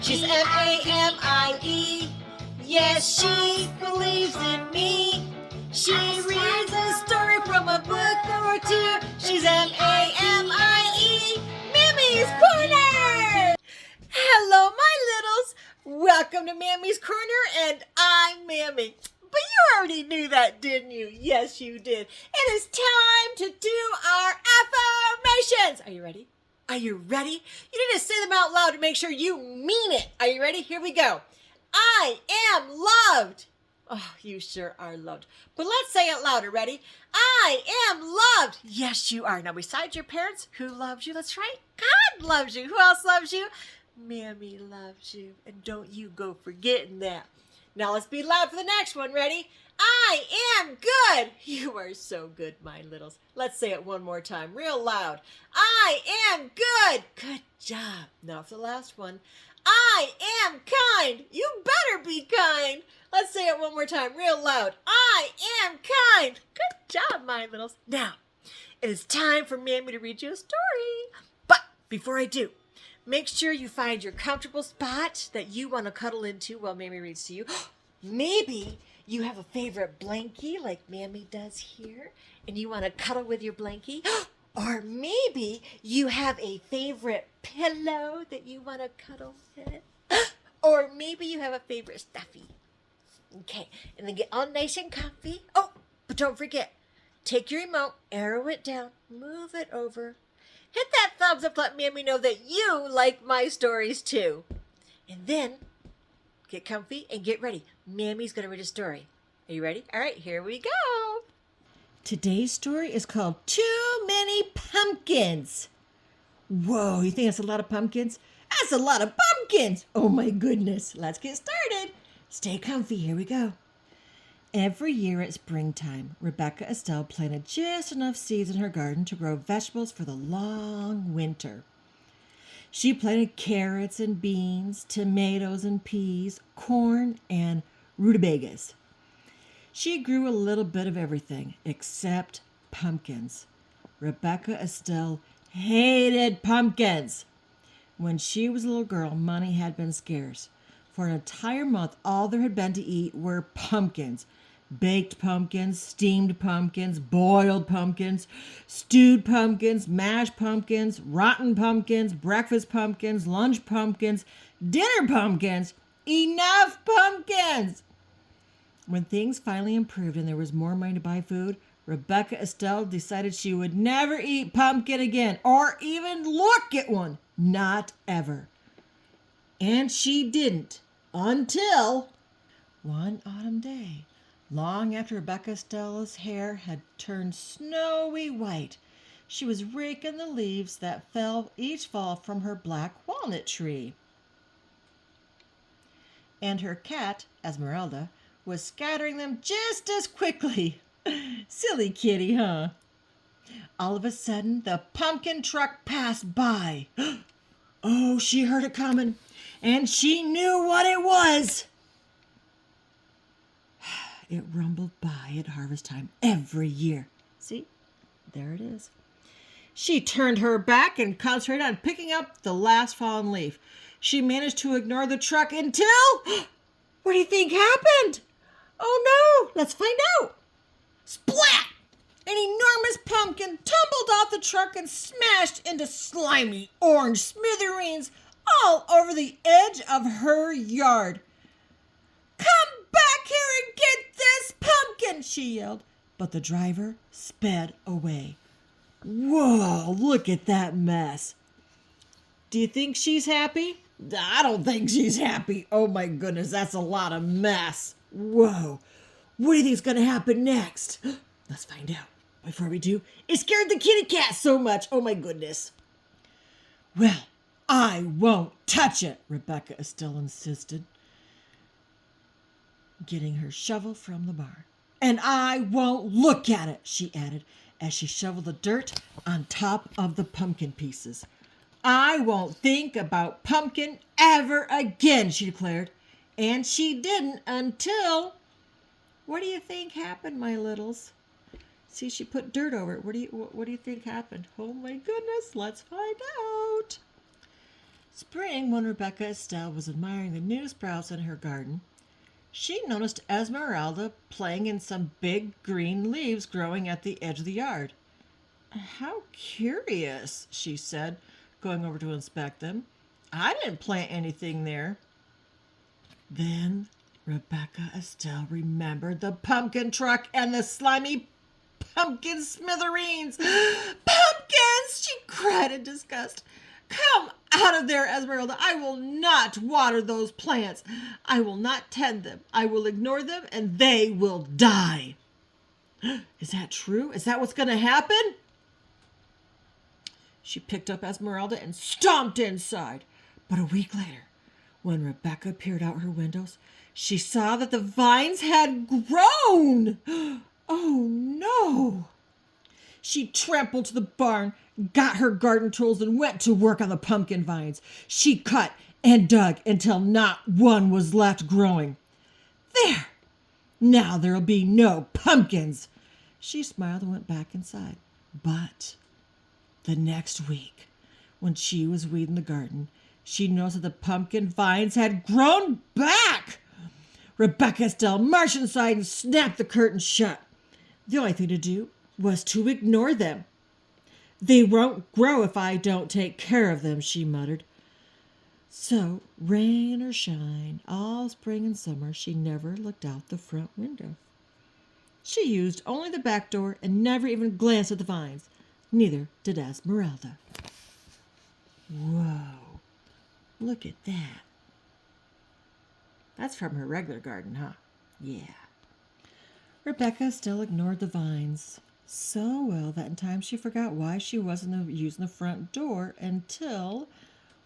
She's M-A-M-I-E. Yes, she believes in me. She reads a story from a book or two. She's M-A-M-I-E. Mammy's Corner! Hello, my littles. Welcome to Mammy's Corner, and I'm Mammy. But you already knew that, didn't you? Yes, you did. It is time to do our affirmations. Are you ready? Are you ready? You need to say them out loud to make sure you mean it. Are you ready? Here we go. I am loved. Oh, you sure are loved. But let's say it louder. Ready? I am loved. Yes, you are. Now, besides your parents, who loves you? That's right. God loves you. Who else loves you? Mammy loves you. And don't you go forgetting that. Now, let's be loud for the next one. Ready? I am good. You are so good, my littles. Let's say it one more time, real loud. I am good. Good job. Now for the last one. I am kind. You better be kind. Let's say it one more time, real loud. I am kind. Good job, my littles. Now, it is time for Mammy to read you a story. But before I do, make sure you find your comfortable spot that you want to cuddle into while Mammy reads to you. Maybe you have a favorite blankie like Mammy does here, and you want to cuddle with your blankie. Or maybe you have a favorite pillow that you want to cuddle with. Or maybe you have a favorite stuffy. Okay, and then get all nice and comfy. Oh, but don't forget, take your remote, arrow it down, move it over. Hit that thumbs up to let Mammy know that you like my stories too. And then get comfy and get ready. Mammy's going to read a story. Are you ready? All right, here we go. Today's story is called Too Many Pumpkins. Whoa, you think that's a lot of pumpkins? That's a lot of pumpkins. Oh my goodness. Let's get started. Stay comfy. Here we go. Every year at springtime, Rebecca Estelle planted just enough seeds in her garden to grow vegetables for the long winter. She planted carrots and beans, tomatoes and peas, corn and rutabagas. She grew a little bit of everything except pumpkins. Rebecca Estelle hated pumpkins. When she was a little girl, money had been scarce. For an entire month, all there had been to eat were pumpkins. Baked pumpkins, steamed pumpkins, boiled pumpkins, stewed pumpkins, mashed pumpkins, rotten pumpkins, breakfast pumpkins, lunch pumpkins, dinner pumpkins. Enough pumpkins! When things finally improved and there was more money to buy food, Rebecca Estelle decided she would never eat pumpkin again or even look at one. Not ever. And she didn't until one autumn day, long after Rebecca Estelle's hair had turned snowy white. She was raking the leaves that fell each fall from her black walnut tree. And her cat, Esmeralda, was scattering them just as quickly. Silly kitty, huh? All of a sudden, the pumpkin truck passed by. Oh, she heard it coming, and she knew what it was. It rumbled by at harvest time every year. See, there it is. She turned her back and concentrated on picking up the last fallen leaf. She managed to ignore the truck until... What do you think happened? Oh no, let's find out. Splat! An enormous pumpkin tumbled off the truck and smashed into slimy orange smithereens all over the edge of her yard. Come back here and get this pumpkin, she yelled, but the driver sped away. Whoa, look at that mess. Do you think she's happy? I don't think she's happy. Oh my goodness, that's a lot of mess. Whoa, what do you think is going to happen next? Let's find out. Before we do, it scared the kitty cat so much. Oh my goodness. Well, I won't touch it, Rebecca Estelle insisted, getting her shovel from the barn. And I won't look at it, she added, as she shoveled the dirt on top of the pumpkin pieces. I won't think about pumpkin ever again, she declared. And she didn't until... What do you think happened, my littles? See, she put dirt over it. What do you think happened? Oh my goodness, let's find out. Spring, when Rebecca Estelle was admiring the new sprouts in her garden, she noticed Esmeralda playing in some big green leaves growing at the edge of the yard. "How curious," she said, going over to inspect them. "I didn't plant anything there." Then Rebecca Estelle remembered the pumpkin truck and the slimy pumpkin smithereens. "Pumpkins!" she cried in disgust. "Come out of there, Esmeralda. I will not water those plants. I will not tend them. I will ignore them, and they will die." "Is that true? Is that what's going to happen?" She picked up Esmeralda and stomped inside. But a week later, when Rebecca peered out her windows, she saw that the vines had grown. Oh no! She trampled to the barn, got her garden tools, and went to work on the pumpkin vines. She cut and dug until not one was left growing. "There! Now there'll be no pumpkins." She smiled and went back inside. But the next week, when she was weeding the garden, she noticed that the pumpkin vines had grown back. Rebecca Estelle marched inside and snapped the curtain shut. The only thing to do was to ignore them. "They won't grow if I don't take care of them," she muttered. So, rain or shine, all spring and summer, she never looked out the front window. She used only the back door and never even glanced at the vines. Neither did Esmeralda. Whoa, look at that. That's from her regular garden, huh? Yeah. Rebecca still ignored the vines so well that in time she forgot why she wasn't using the front door until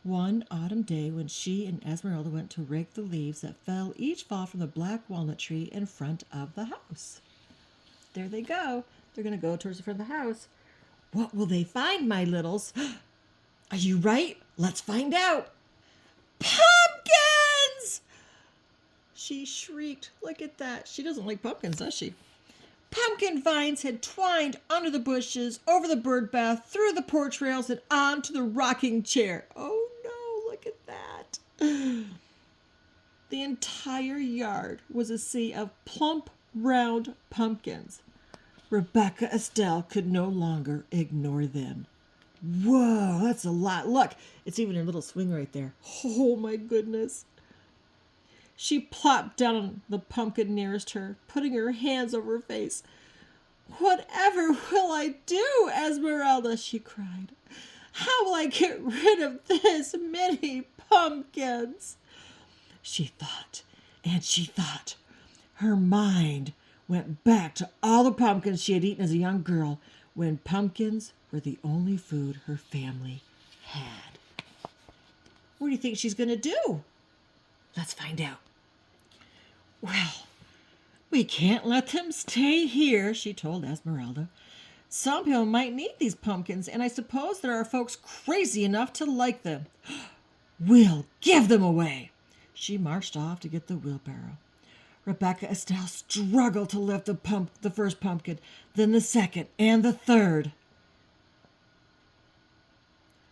one autumn day when she and Esmeralda went to rake the leaves that fell each fall from the black walnut tree in front of the house. There they go. They're going to go towards the front of the house. What will they find, my littles? Are you right? Let's find out. "Pumpkins!" she shrieked. Look at that. She doesn't like pumpkins, does she? Pumpkin vines had twined under the bushes, over the bird bath, through the porch rails, and onto the rocking chair. Oh no, look at that. The entire yard was a sea of plump, round pumpkins. Rebecca Estelle could no longer ignore them. Whoa, that's a lot. Look, it's even her little swing right there. Oh my goodness. She plopped down on the pumpkin nearest her, putting her hands over her face. "Whatever will I do, Esmeralda?" she cried. "How will I get rid of this many pumpkins?" She thought, and she thought. Her mind went back to all the pumpkins she had eaten as a young girl, when pumpkins were the only food her family had. What do you think she's going to do? Let's find out. "Well, we can't let them stay here," she told Esmeralda. "Some people might need these pumpkins, and I suppose there are folks crazy enough to like them. We'll give them away." She marched off to get the wheelbarrow. Rebecca Estelle struggled to lift the first pumpkin, then the second, and the third.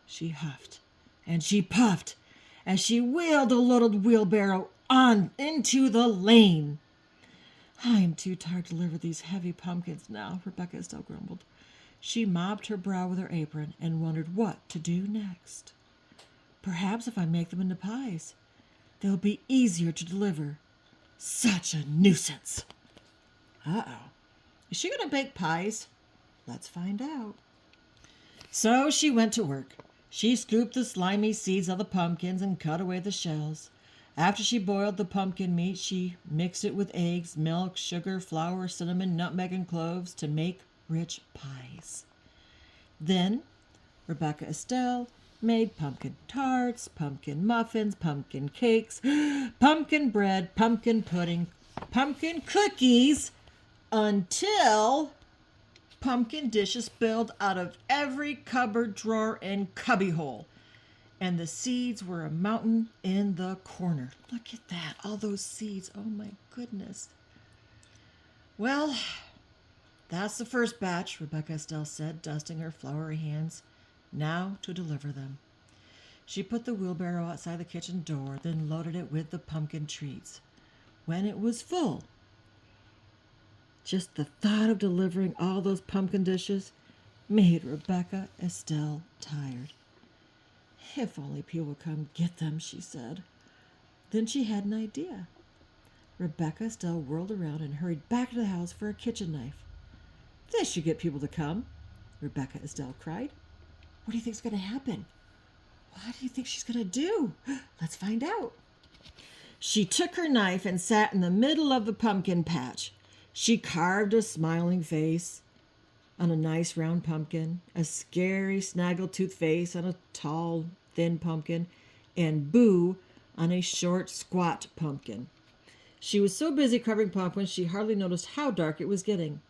She huffed and she puffed as she wheeled the loaded wheelbarrow on into the lane. "I am too tired to deliver these heavy pumpkins now," Rebecca Estelle grumbled. She mopped her brow with her apron and wondered what to do next. "Perhaps if I make them into pies, they'll be easier to deliver. Such a nuisance." Uh-oh. Is she going to bake pies? Let's find out. So she went to work. She scooped the slimy seeds of the pumpkins and cut away the shells. After she boiled the pumpkin meat, she mixed it with eggs, milk, sugar, flour, cinnamon, nutmeg, and cloves to make rich pies. Then Rebecca Estelle made pumpkin tarts, pumpkin muffins, pumpkin cakes, pumpkin bread, pumpkin pudding, pumpkin cookies, until pumpkin dishes spilled out of every cupboard, drawer, and cubbyhole. And the seeds were a mountain in the corner. Look at that, all those seeds. Oh my goodness. "Well, that's the first batch," Rebecca Estelle said, dusting her floury hands. "Now to deliver them." She put the wheelbarrow outside the kitchen door, then loaded it with the pumpkin treats. When it was full, just the thought of delivering all those pumpkin dishes made Rebecca Estelle tired. If only people would come get them, she said. Then she had an idea. Rebecca Estelle whirled around and hurried back to the house for a kitchen knife. This should get people to come, Rebecca Estelle cried. What do you think's going to happen? What do you think she's going to do? Let's find out. She took her knife and sat in the middle of the pumpkin patch. She carved a smiling face on a nice round pumpkin, a scary snaggletooth face on a tall, thin pumpkin, and Boo on a short, squat pumpkin. She was so busy carving pumpkins she hardly noticed how dark it was getting.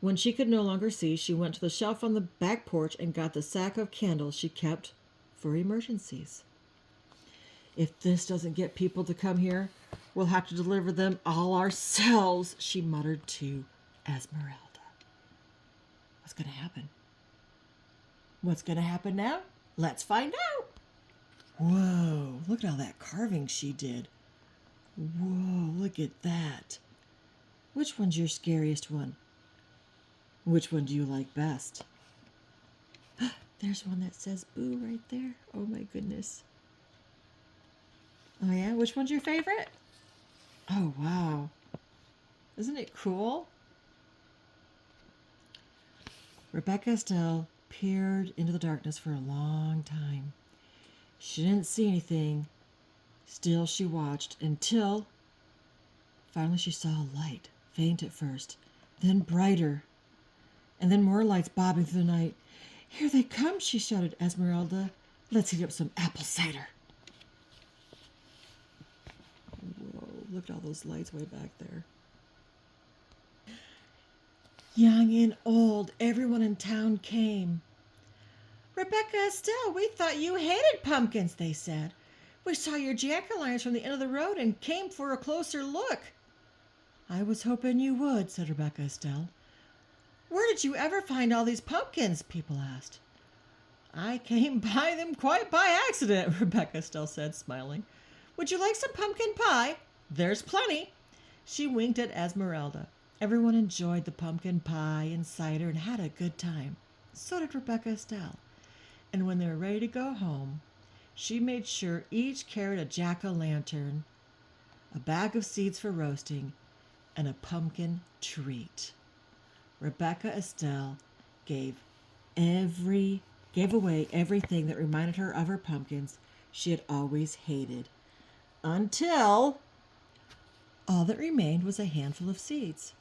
When she could no longer see, she went to the shelf on the back porch and got the sack of candles she kept for emergencies. If this doesn't get people to come here, we'll have to deliver them all ourselves, she muttered to Esmeralda. What's going to happen? What's going to happen now? Let's find out. Whoa, look at all that carving she did. Whoa, look at that. Which one's your scariest one? Which one do you like best? There's one that says Boo right there. Oh my goodness. Oh yeah, which one's your favorite? Oh wow. Isn't it cool? Rebecca Estelle peered into the darkness for a long time. She didn't see anything. Still she watched until finally she saw a light, faint at first, then brighter, and then more lights bobbing through the night. Here they come, she shouted. Esmeralda, let's heat up some apple cider. Whoa, look at all those lights way back there. Young and old, everyone in town came. Rebecca Estelle, we thought you hated pumpkins, they said. We saw your jack-o'-lanterns from the end of the road and came for a closer look. I was hoping you would, said Rebecca Estelle. Where did you ever find all these pumpkins? People asked. I came by them quite by accident, Rebecca Estelle said, smiling. Would you like some pumpkin pie? There's plenty. She winked at Esmeralda. Everyone enjoyed the pumpkin pie and cider and had a good time. So did Rebecca Estelle. And when they were ready to go home, she made sure each carried a jack-o'-lantern, a bag of seeds for roasting, and a pumpkin treat. Rebecca Estelle gave away everything that reminded her of her pumpkins she had always hated, until all that remained was a handful of seeds.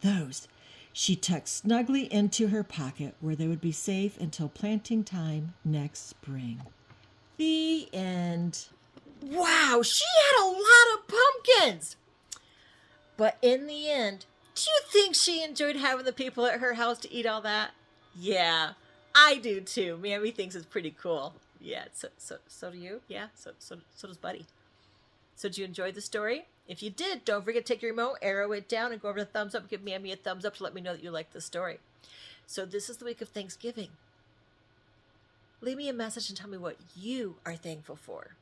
Those she tucked snugly into her pocket where they would be safe until planting time next spring. The end. Wow, she had a lot of pumpkins! But in the end, do you think she enjoyed having the people at her house to eat all that? Yeah, I do too. Mammy thinks it's pretty cool. Yeah, so do you? Yeah, so does Buddy. So did you enjoy the story? If you did, don't forget to take your remote, arrow it down, and go over to the thumbs up. Give Mammy a thumbs up to let me know that you liked the story. So this is the week of Thanksgiving. Leave me a message and tell me what you are thankful for.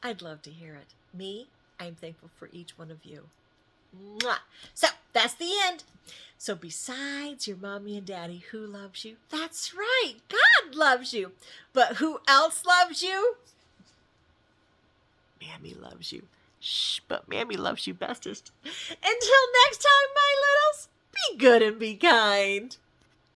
I'd love to hear it. Me, I'm thankful for each one of you. Mwah. So that's the end. So besides your mommy and daddy who loves you, that's right, God loves you. But who else loves you? Mammy loves you. Shh, but Mammy loves you bestest. Until next time, my littles, be good and be kind.